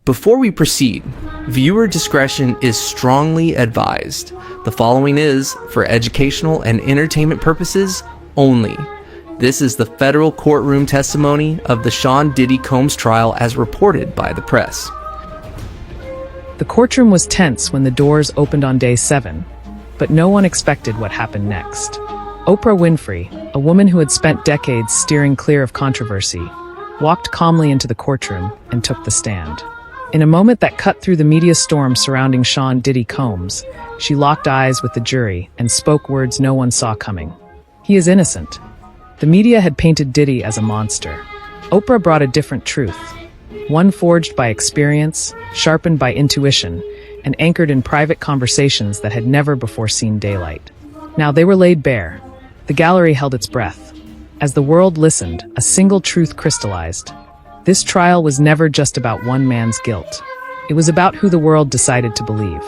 Before we proceed, viewer discretion is strongly advised. The following is for educational and entertainment purposes only. This is the federal courtroom testimony of the Sean Diddy Combs trial as reported by the press. The courtroom was tense when the doors opened on day 7, but no one expected what happened next. Oprah Winfrey, a woman who had spent decades steering clear of controversy, walked calmly into the courtroom and took the stand. In a moment that cut through the media storm surrounding Sean Diddy Combs, she locked eyes with the jury and spoke words no one saw coming. He is innocent. The media had painted Diddy as a monster. Oprah brought a different truth, one forged by experience, sharpened by intuition, and anchored in private conversations that had never before seen daylight. Now they were laid bare. The gallery held its breath. As the world listened, a single truth crystallized. This trial was never just about one man's guilt. It was about who the world decided to believe.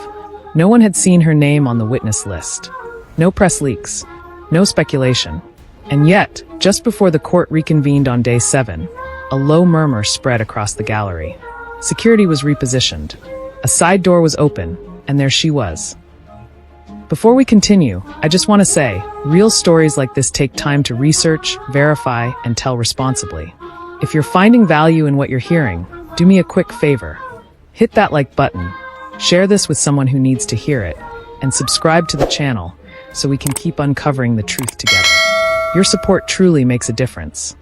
No one had seen her name on the witness list. No press leaks. No speculation. And yet, just before the court reconvened on day 7, a low murmur spread across the gallery. Security was repositioned. A side door was open, and there she was. Before we continue, I just want to say, real stories like this take time to research, verify, and tell responsibly. If you're finding value in what you're hearing, do me a quick favor. Hit that like button, share this with someone who needs to hear it, and subscribe to the channel so we can keep uncovering the truth together. Your support truly makes a difference.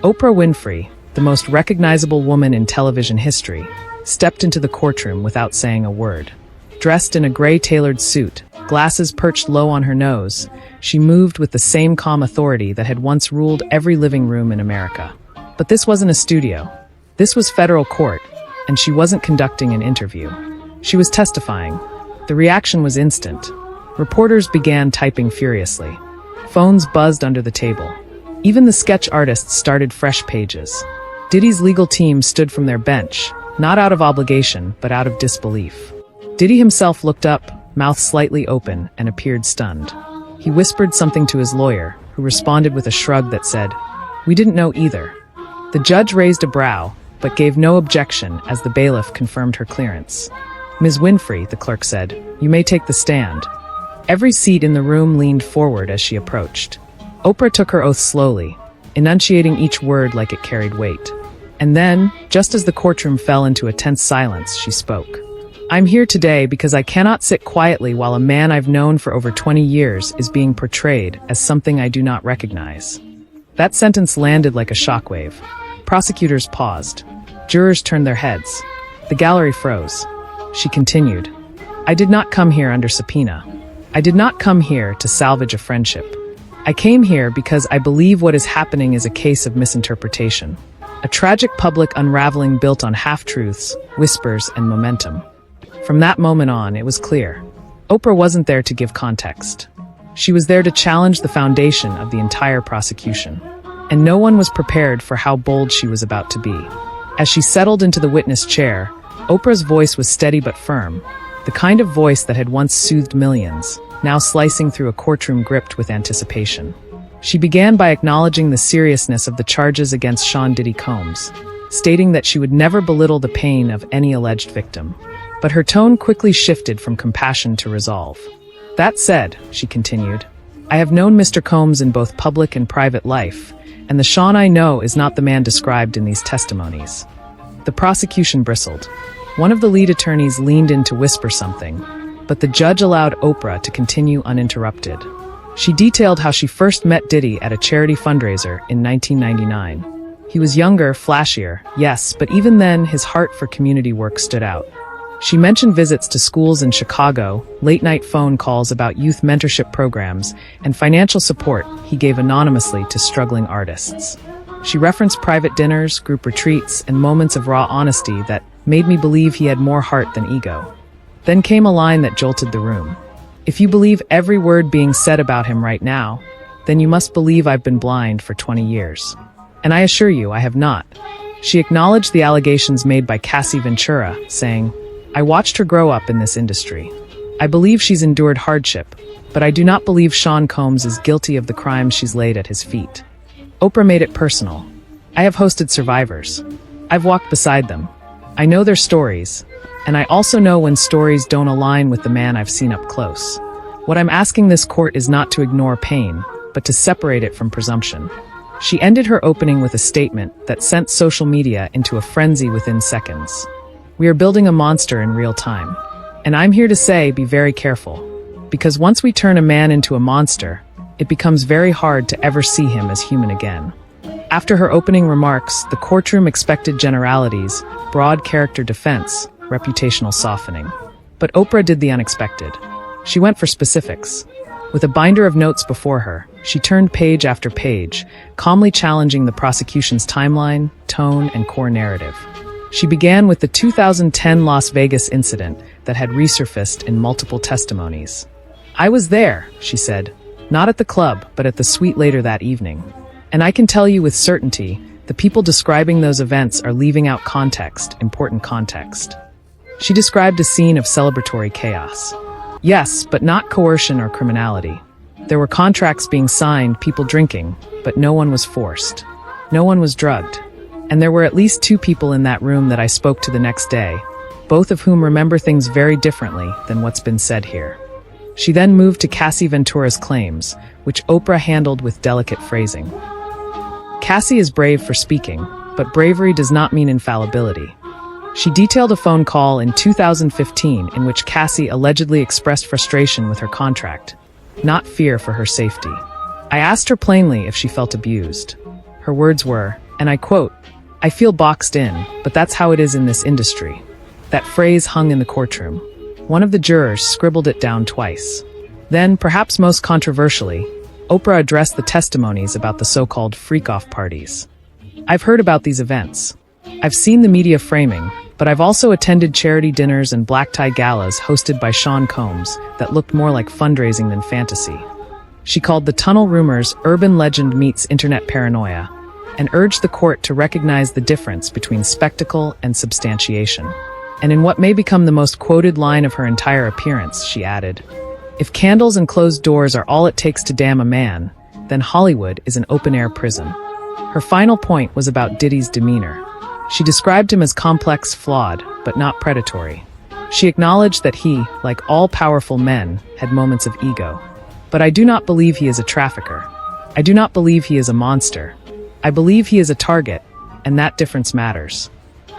Oprah Winfrey, the most recognizable woman in television history, stepped into the courtroom without saying a word. Dressed in a gray tailored suit, glasses perched low on her nose, she moved with the same calm authority that had once ruled every living room in America. But this wasn't a studio. This was federal court, and she wasn't conducting an interview. She was testifying. The reaction was instant. Reporters began typing furiously. Phones buzzed under the table. Even the sketch artists started fresh pages. Diddy's legal team stood from their bench, not out of obligation, but out of disbelief. Diddy himself looked up, mouth slightly open, and appeared stunned. He whispered something to his lawyer, who responded with a shrug that said, "We didn't know either." The judge raised a brow, but gave no objection as the bailiff confirmed her clearance. "Ms. Winfrey," the clerk said, "you may take the stand." Every seat in the room leaned forward as she approached. Oprah took her oath slowly, enunciating each word like it carried weight. And then, just as the courtroom fell into a tense silence, she spoke. "I'm here today because I cannot sit quietly while a man I've known for over 20 years is being portrayed as something I do not recognize." That sentence landed like a shockwave. Prosecutors paused. Jurors turned their heads. The gallery froze. She continued, "I did not come here under subpoena. I did not come here to salvage a friendship. I came here because I believe what is happening is a case of misinterpretation. A tragic public unraveling built on half-truths, whispers, and momentum." From that moment on, it was clear. Oprah wasn't there to give context. She was there to challenge the foundation of the entire prosecution. And no one was prepared for how bold she was about to be. As she settled into the witness chair, Oprah's voice was steady but firm, the kind of voice that had once soothed millions, now slicing through a courtroom gripped with anticipation. She began by acknowledging the seriousness of the charges against Sean Diddy Combs, stating that she would never belittle the pain of any alleged victim. But her tone quickly shifted from compassion to resolve. "That said," she continued, "I have known Mr. Combs in both public and private life, and the Sean I know is not the man described in these testimonies." The prosecution bristled. One of the lead attorneys leaned in to whisper something, but the judge allowed Oprah to continue uninterrupted. She detailed how she first met Diddy at a charity fundraiser in 1999. He was younger, flashier, yes, but even then, his heart for community work stood out. She mentioned visits to schools in Chicago, late-night phone calls about youth mentorship programs, and financial support he gave anonymously to struggling artists. She referenced private dinners, group retreats, and moments of raw honesty that made me believe he had more heart than ego. Then came a line that jolted the room. "If you believe every word being said about him right now, then you must believe I've been blind for 20 years. And I assure you, I have not." She acknowledged the allegations made by Cassie Ventura, saying, "I watched her grow up in this industry. I believe she's endured hardship, but I do not believe Sean Combs is guilty of the crimes she's laid at his feet." Oprah made it personal. "I have hosted survivors. I've walked beside them. I know their stories, and I also know when stories don't align with the man I've seen up close. What I'm asking this court is not to ignore pain, but to separate it from presumption. She ended her opening with a statement that sent social media into a frenzy within seconds. We are building a monster in real time. And I'm here to say, be very careful. Because once we turn a man into a monster, it becomes very hard to ever see him as human again. After her opening remarks, the courtroom expected generalities, broad character defense, reputational softening. But Oprah did the unexpected. She went for specifics. With a binder of notes before her, she turned page after page, calmly challenging the prosecution's timeline, tone, and core narrative. She began with the 2010 Las Vegas incident that had resurfaced in multiple testimonies. I was there, she said, not at the club, but at the suite later that evening. And I can tell you with certainty, the people describing those events are leaving out context, important context. She described a scene of celebratory chaos. Yes, but not coercion or criminality. There were contracts being signed, people drinking, but no one was forced. No one was drugged. And there were at least 2 people in that room that I spoke to the next day, both of whom remember things very differently than what's been said here. She then moved to Cassie Ventura's claims, which Oprah handled with delicate phrasing. Cassie is brave for speaking, but bravery does not mean infallibility. She detailed a phone call in 2015 in which Cassie allegedly expressed frustration with her contract, not fear for her safety. I asked her plainly if she felt abused. Her words were, and I quote, "I feel boxed in, but that's how it is in this industry." That phrase hung in the courtroom. One of the jurors scribbled it down twice. Then, perhaps most controversially, Oprah addressed the testimonies about the so-called freak-off parties. I've heard about these events. I've seen the media framing, but I've also attended charity dinners and black tie galas hosted by Sean Combs that looked more like fundraising than fantasy. She called the tunnel rumors urban legend meets internet paranoia, and urged the court to recognize the difference between spectacle and substantiation. And in what may become the most quoted line of her entire appearance, she added, "If candles and closed doors are all it takes to damn a man, then Hollywood is an open-air prison." Her final point was about Diddy's demeanor. She described him as complex, flawed, but not predatory. She acknowledged that he, like all powerful men, had moments of ego. But I do not believe he is a trafficker. I do not believe he is a monster. I believe he is a target, and that difference matters.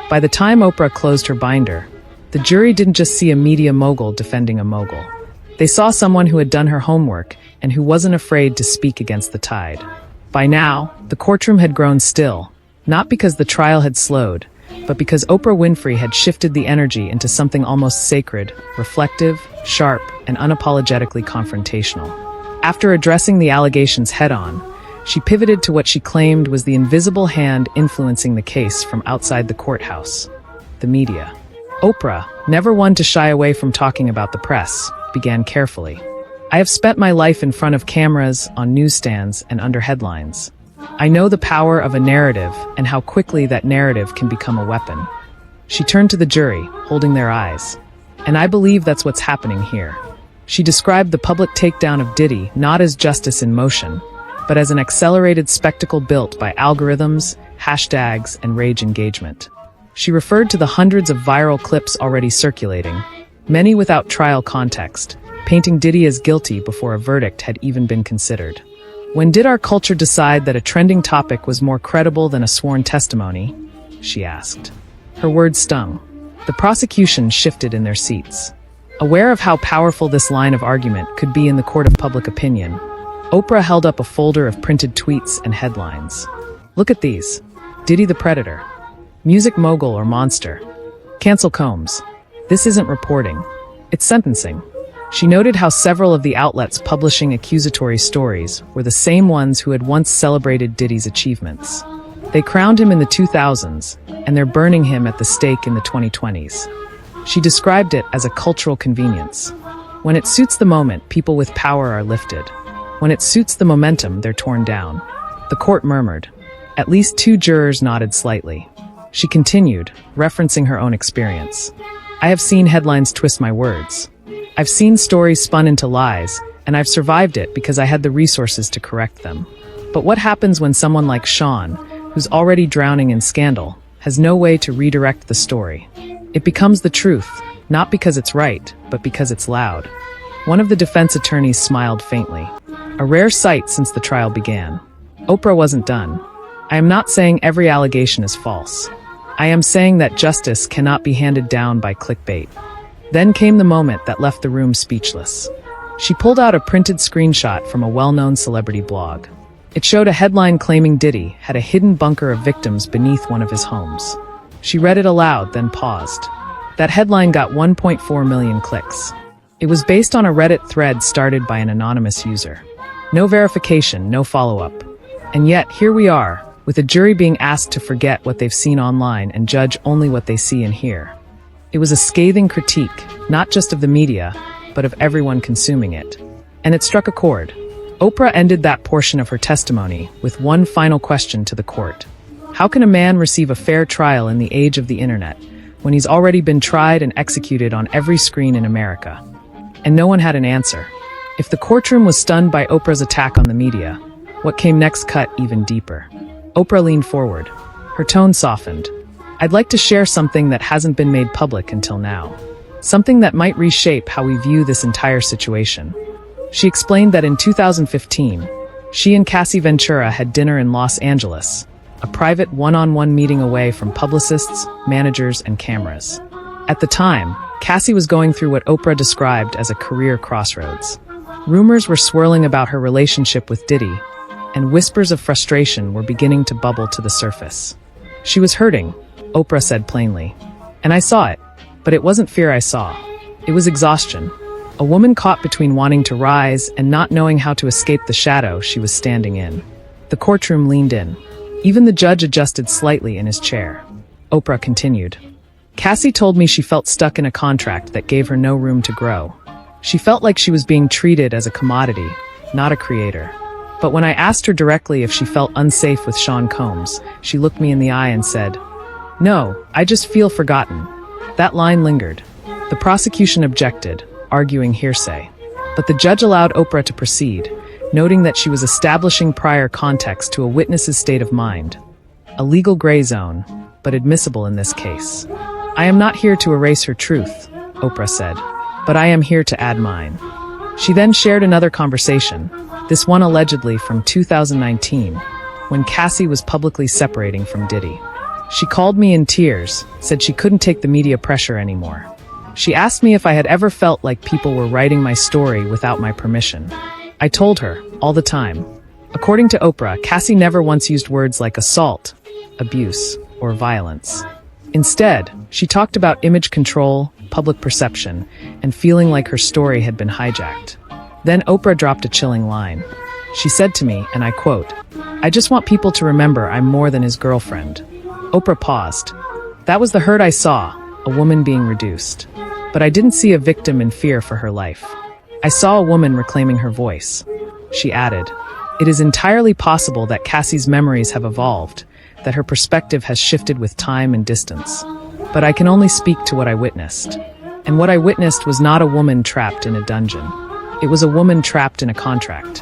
By the time Oprah closed her binder, the jury didn't just see a media mogul defending a mogul. They saw someone who had done her homework and who wasn't afraid to speak against the tide. By now, the courtroom had grown still, not because the trial had slowed, but because Oprah Winfrey had shifted the energy into something almost sacred, reflective, sharp, and unapologetically confrontational. After addressing the allegations head-on, she pivoted to what she claimed was the invisible hand influencing the case from outside the courthouse: the media. Oprah, never one to shy away from talking about the press, began carefully. "I have spent my life in front of cameras, on newsstands, and under headlines. I know the power of a narrative and how quickly that narrative can become a weapon." She turned to the jury, holding their eyes. "And I believe that's what's happening here." She described the public takedown of Diddy not as justice in motion, but as an accelerated spectacle built by algorithms, hashtags, and rage engagement. She referred to the hundreds of viral clips already circulating, many without trial context, painting Diddy as guilty before a verdict had even been considered. "When did our culture decide that a trending topic was more credible than a sworn testimony?" she asked. Her words stung. The prosecution shifted in their seats. Aware of how powerful this line of argument could be in the court of public opinion, Oprah held up a folder of printed tweets and headlines. "Look at these. Diddy the Predator. Music mogul or monster. Cancel Combs. This isn't reporting. It's sentencing." She noted how several of the outlets publishing accusatory stories were the same ones who had once celebrated Diddy's achievements. They crowned him in the 2000s, and they're burning him at the stake in the 2020s. She described it as a cultural convenience. When it suits the moment, people with power are lifted. When it suits the momentum, they're torn down. The court murmured. At least 2 jurors nodded slightly. She continued, referencing her own experience. "I have seen headlines twist my words. I've seen stories spun into lies, and I've survived it because I had the resources to correct them. But what happens when someone like Sean, who's already drowning in scandal, has no way to redirect the story. It becomes the truth, not because it's right, but because it's loud. One of the defense attorneys smiled faintly. A rare sight since the trial began. Oprah wasn't done. I am not saying every allegation is false. I am saying that justice cannot be handed down by clickbait. Then came the moment that left the room speechless. She pulled out a printed screenshot from a well-known celebrity blog. It showed a headline claiming Diddy had a hidden bunker of victims beneath one of his homes. She read it aloud, then paused. That headline got 1.4 million clicks. It was based on a Reddit thread started by an anonymous user. No verification, no follow-up. And yet, here we are, with a jury being asked to forget what they've seen online and judge only what they see and hear. It was a scathing critique, not just of the media, but of everyone consuming it. And it struck a chord. Oprah ended that portion of her testimony with one final question to the court. How can a man receive a fair trial in the age of the internet, when he's already been tried and executed on every screen in America? And no one had an answer. If the courtroom was stunned by Oprah's attack on the media, what came next cut even deeper. Oprah leaned forward. Her tone softened. I'd like to share something that hasn't been made public until now. Something that might reshape how we view this entire situation. She explained that in 2015, she and Cassie Ventura had dinner in Los Angeles, a private one-on-one meeting away from publicists, managers, and cameras. At the time, Cassie was going through what Oprah described as a career crossroads. Rumors were swirling about her relationship with Diddy, and whispers of frustration were beginning to bubble to the surface. She was hurting, Oprah said plainly. And I saw it, but it wasn't fear I saw. It was exhaustion. A woman caught between wanting to rise and not knowing how to escape the shadow she was standing in. The courtroom leaned in. Even the judge adjusted slightly in his chair. Oprah continued. Cassie told me she felt stuck in a contract that gave her no room to grow. She felt like she was being treated as a commodity, not a creator. But when I asked her directly if she felt unsafe with Sean Combs, she looked me in the eye and said, "No, I just feel forgotten." That line lingered. The prosecution objected, arguing hearsay. But the judge allowed Oprah to proceed, noting that she was establishing prior context to a witness's state of mind. A legal gray zone, but admissible in this case. I am not here to erase her truth, Oprah said, but I am here to add mine. She then shared another conversation, this one allegedly from 2019, when Cassie was publicly separating from Diddy. She called me in tears, said she couldn't take the media pressure anymore. She asked me if I had ever felt like people were writing my story without my permission. I told her, all the time. According to Oprah, Cassie never once used words like assault, abuse, or violence. Instead, she talked about image control, public perception, and feeling like her story had been hijacked. Then Oprah dropped a chilling line. She said to me, and I quote, "I just want people to remember I'm more than his girlfriend." Oprah paused. That was the hurt I saw, a woman being reduced. But I didn't see a victim in fear for her life. I saw a woman reclaiming her voice. She added, "It is entirely possible that Cassie's memories have evolved, that her perspective has shifted with time and distance. But I can only speak to what I witnessed. And what I witnessed was not a woman trapped in a dungeon. It was a woman trapped in a contract."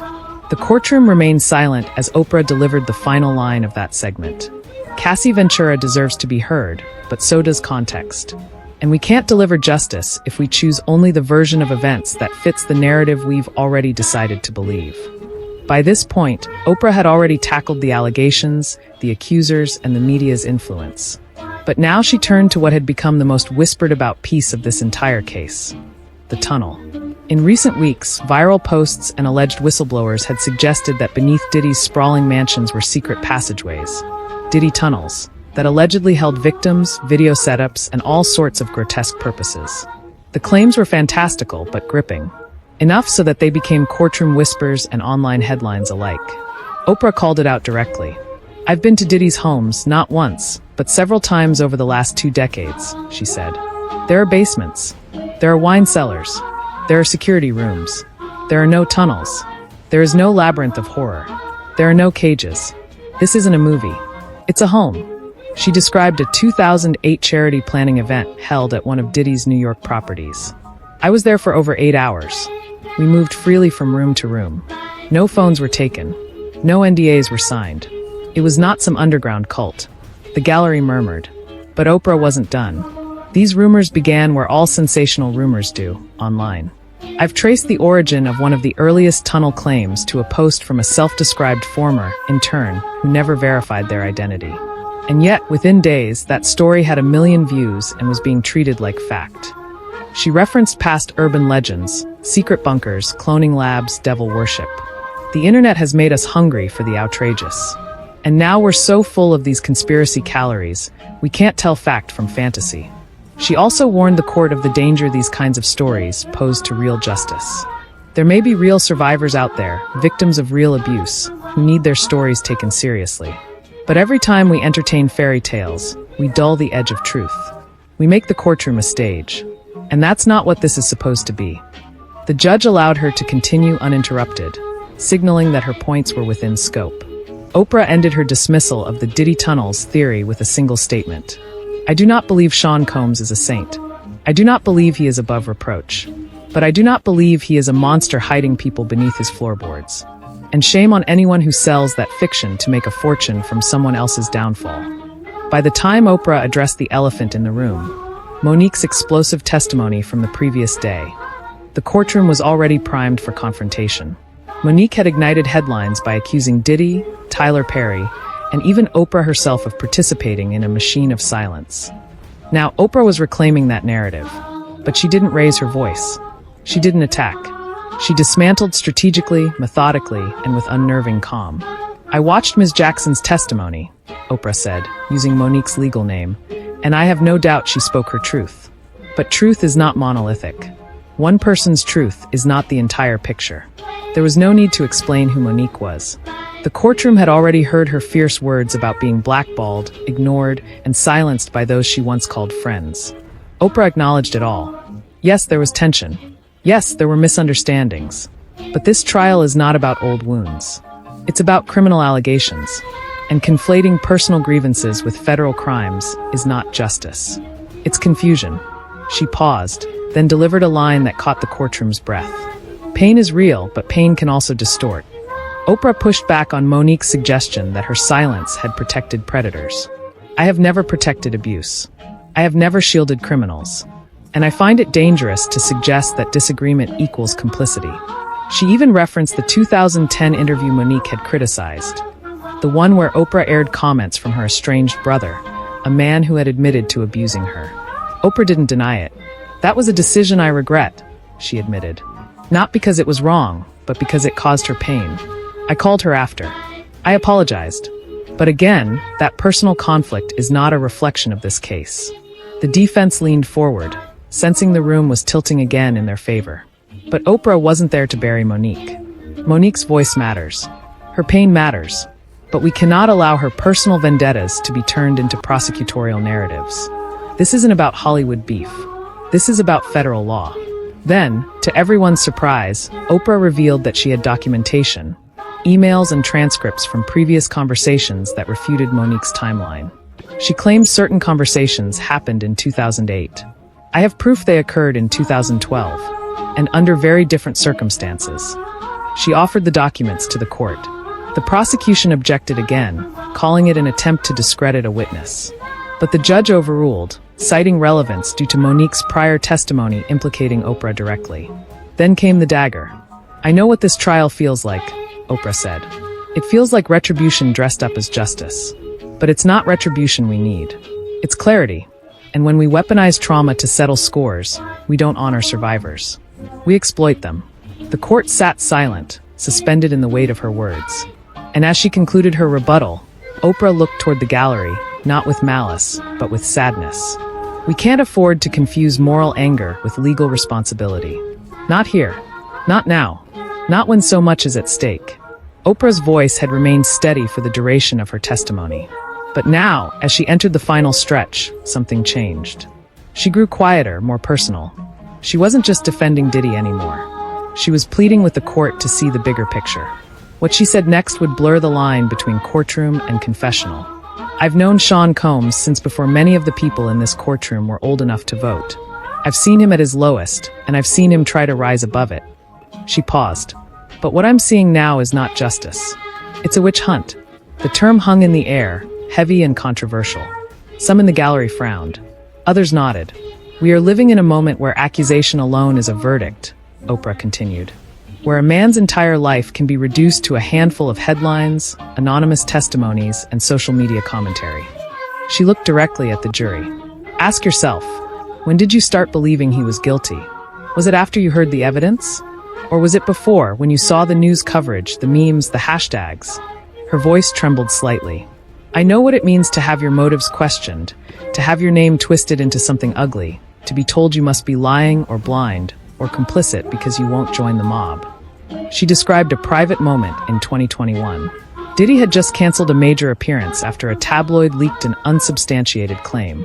The courtroom remained silent as Oprah delivered the final line of that segment. Cassie Ventura deserves to be heard, but so does context. And we can't deliver justice if we choose only the version of events that fits the narrative we've already decided to believe. By this point, Oprah had already tackled the allegations, the accusers, and the media's influence. But now she turned to what had become the most whispered about piece of this entire case: the tunnel. In recent weeks, viral posts and alleged whistleblowers had suggested that beneath Diddy's sprawling mansions were secret passageways, Diddy tunnels, that allegedly held victims, video setups, and all sorts of grotesque purposes. The claims were fantastical but gripping, enough so that they became courtroom whispers and online headlines alike. Oprah called it out directly. "I've been to Diddy's homes, not once, but several times over the last 2 decades, she said. There are basements. There are wine cellars. There are security rooms. There are no tunnels. There is no labyrinth of horror. There are no cages. This isn't a movie. It's a home." She described a 2008 charity planning event held at one of Diddy's New York properties. "I was there for over 8 hours. We moved freely from room to room. No phones were taken. No NDAs were signed. It was not some underground cult. The gallery murmured. But Oprah wasn't done. These rumors began where all sensational rumors do, online. I've traced the origin of one of the earliest tunnel claims to a post from a self-described former intern who never verified their identity. And yet, within days, that story had 1 million views and was being treated like fact. She referenced past urban legends, secret bunkers, cloning labs, devil worship. The internet has made us hungry for the outrageous. And now we're so full of these conspiracy calories, we can't tell fact from fantasy. She also warned the court of the danger these kinds of stories pose to real justice. There may be real survivors out there, victims of real abuse, who need their stories taken seriously. But every time we entertain fairy tales, we dull the edge of truth. We make the courtroom a stage. And that's not what this is supposed to be. The judge allowed her to continue uninterrupted, signaling that her points were within scope. Oprah ended her dismissal of the Diddy tunnels theory with a single statement. I do not believe Sean Combs is a saint. I do not believe he is above reproach. But I do not believe he is a monster hiding people beneath his floorboards. And shame on anyone who sells that fiction to make a fortune from someone else's downfall. By the time Oprah addressed the elephant in the room, Monique's explosive testimony from the previous day, the courtroom was already primed for confrontation. Monique had ignited headlines by accusing Diddy, Tyler Perry, and even Oprah herself of participating in a machine of silence. Now, Oprah was reclaiming that narrative, but she didn't raise her voice. She didn't attack. She dismantled strategically, methodically, and with unnerving calm. I watched Ms. Jackson's testimony, Oprah said, using Monique's legal name, and I have no doubt she spoke her truth. But truth is not monolithic. One person's truth is not the entire picture. There was no need to explain who Monique was. The courtroom had already heard her fierce words about being blackballed, ignored, and silenced by those she once called friends. Oprah acknowledged it all. Yes, there was tension. Yes, there were misunderstandings. But this trial is not about old wounds. It's about criminal allegations. And conflating personal grievances with federal crimes is not justice. It's confusion. She paused, then delivered a line that caught the courtroom's breath. Pain is real, but pain can also distort. Oprah pushed back on Monique's suggestion that her silence had protected predators. I have never protected abuse. I have never shielded criminals. And I find it dangerous to suggest that disagreement equals complicity. She even referenced the 2010 interview Monique had criticized. The one where Oprah aired comments from her estranged brother, a man who had admitted to abusing her. Oprah didn't deny it. That was a decision I regret, she admitted. Not because it was wrong, but because it caused her pain. I called her after. I apologized. But again, that personal conflict is not a reflection of this case. The defense leaned forward, sensing the room was tilting again in their favor. But Oprah wasn't there to bury Monique. Monique's voice matters. Her pain matters. But we cannot allow her personal vendettas to be turned into prosecutorial narratives. This isn't about Hollywood beef. This is about federal law. Then, to everyone's surprise, Oprah revealed that she had documentation, emails and transcripts from previous conversations that refuted Monique's timeline. She claimed certain conversations happened in 2008. I have proof they occurred in 2012, and under very different circumstances. She offered the documents to the court. The prosecution objected again, calling it an attempt to discredit a witness. But the judge overruled, citing relevance due to Monique's prior testimony implicating Oprah directly. Then came the dagger. I know what this trial feels like, Oprah said. It feels like retribution dressed up as justice. But it's not retribution we need. It's clarity. And when we weaponize trauma to settle scores, we don't honor survivors. We exploit them. The court sat silent, suspended in the weight of her words. And as she concluded her rebuttal, Oprah looked toward the gallery, not with malice, but with sadness. We can't afford to confuse moral anger with legal responsibility. Not here. Not now. Not when so much is at stake. Oprah's voice had remained steady for the duration of her testimony. But now, as she entered the final stretch, something changed. She grew quieter, more personal. She wasn't just defending Diddy anymore. She was pleading with the court to see the bigger picture. What she said next would blur the line between courtroom and confessional. I've known Sean Combs since before many of the people in this courtroom were old enough to vote. I've seen him at his lowest, and I've seen him try to rise above it. She paused. But what I'm seeing now is not justice. It's a witch hunt. The term hung in the air, heavy and controversial. Some in the gallery frowned. Others nodded. "We are living in a moment where accusation alone is a verdict," Oprah continued. "Where a man's entire life can be reduced to a handful of headlines, anonymous testimonies, and social media commentary." She looked directly at the jury. "Ask yourself, when did you start believing he was guilty? Was it after you heard the evidence? Or was it before, when you saw the news coverage, the memes, the hashtags?" Her voice trembled slightly. "I know what it means to have your motives questioned, to have your name twisted into something ugly, to be told you must be lying or blind or complicit because you won't join the mob." She described a private moment in 2021. Diddy had just canceled a major appearance after a tabloid leaked an unsubstantiated claim.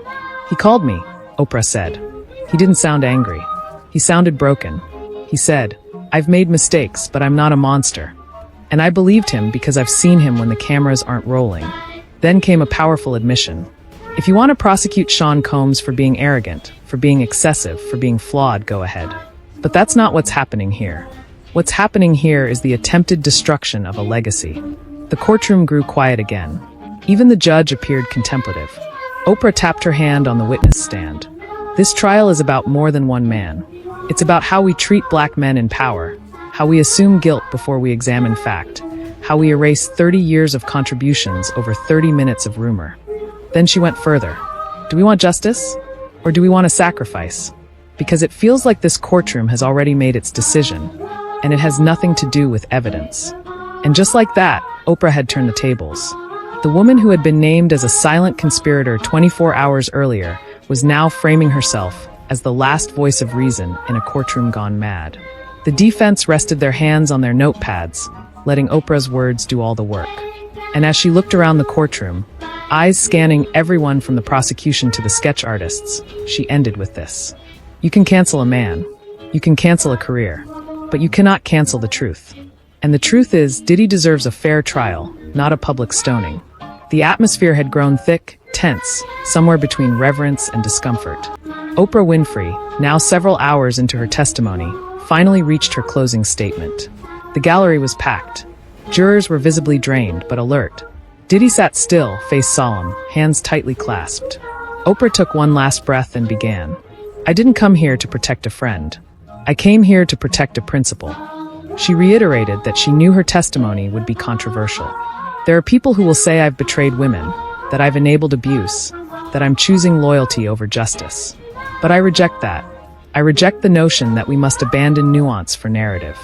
"He called me," Oprah said. "He didn't sound angry. He sounded broken. He said, 'I've made mistakes, but I'm not a monster.' And I believed him because I've seen him when the cameras aren't rolling." Then came a powerful admission. "If you want to prosecute Sean Combs for being arrogant, for being excessive, for being flawed, go ahead. But that's not what's happening here. What's happening here is the attempted destruction of a legacy." The courtroom grew quiet again. Even the judge appeared contemplative. Oprah tapped her hand on the witness stand. "This trial is about more than one man. It's about how we treat black men in power, how we assume guilt before we examine fact, how we erase 30 years of contributions over 30 minutes of rumor." Then she went further. "Do we want justice? Or do we want a sacrifice? Because it feels like this courtroom has already made its decision, and it has nothing to do with evidence." And just like that, Oprah had turned the tables. The woman who had been named as a silent conspirator 24 hours earlier was now framing herself as the last voice of reason in a courtroom gone mad. The defense rested their hands on their notepads, letting Oprah's words do all the work. And as she looked around the courtroom, eyes scanning everyone from the prosecution to the sketch artists, she ended with this: "You can cancel a man. You can cancel a career. But you cannot cancel the truth. And the truth is, Diddy deserves a fair trial, not a public stoning." The atmosphere had grown thick, tense, somewhere between reverence and discomfort. Oprah Winfrey, now several hours into her testimony, finally reached her closing statement. The gallery was packed. Jurors were visibly drained but alert. Diddy sat still, face solemn, hands tightly clasped. Oprah took one last breath and began. "I didn't come here to protect a friend. I came here to protect a principle." She reiterated that she knew her testimony would be controversial. "There are people who will say I've betrayed women, that I've enabled abuse, that I'm choosing loyalty over justice. But I reject that. I reject the notion that we must abandon nuance for narrative."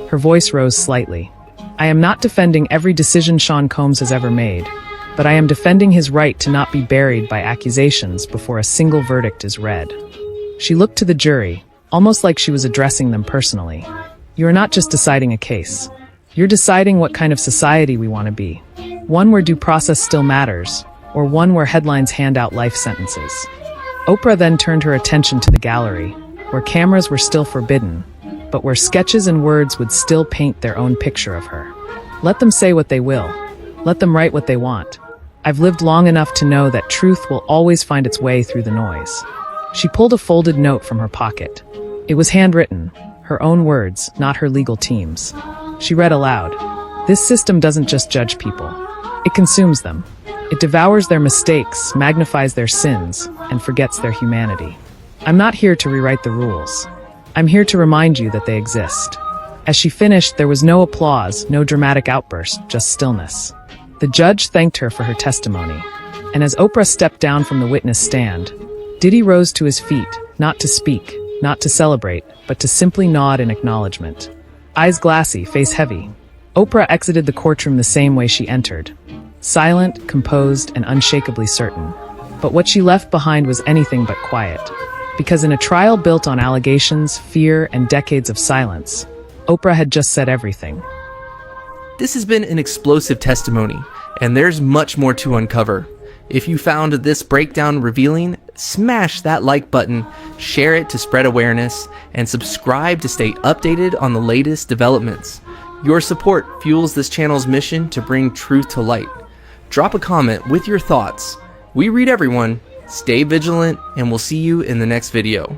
Her voice rose slightly. "I am not defending every decision Sean Combs has ever made, but I am defending his right to not be buried by accusations before a single verdict is read." She looked to the jury, almost like she was addressing them personally. "You are not just deciding a case. You're deciding what kind of society we want to be. One where due process still matters, or one where headlines hand out life sentences." Oprah then turned her attention to the gallery, where cameras were still forbidden, but where sketches and words would still paint their own picture of her. "Let them say what they will. Let them write what they want. I've lived long enough to know that truth will always find its way through the noise." She pulled a folded note from her pocket. It was handwritten, her own words, not her legal team's. She read aloud, "This system doesn't just judge people. It consumes them. It devours their mistakes, magnifies their sins, and forgets their humanity. I'm not here to rewrite the rules. I'm here to remind you that they exist." As she finished, there was no applause, no dramatic outburst, just stillness. The judge thanked her for her testimony. And as Oprah stepped down from the witness stand, Diddy rose to his feet, not to speak, not to celebrate, but to simply nod in acknowledgement. Eyes glassy, face heavy, Oprah exited the courtroom the same way she entered. Silent, composed, and unshakably certain. But what she left behind was anything but quiet. Because in a trial built on allegations, fear, and decades of silence, Oprah had just said everything. This has been an explosive testimony, and there's much more to uncover. If you found this breakdown revealing, smash that like button, share it to spread awareness, and subscribe to stay updated on the latest developments. Your support fuels this channel's mission to bring truth to light. Drop a comment with your thoughts. We read everyone. Stay vigilant, and we'll see you in the next video.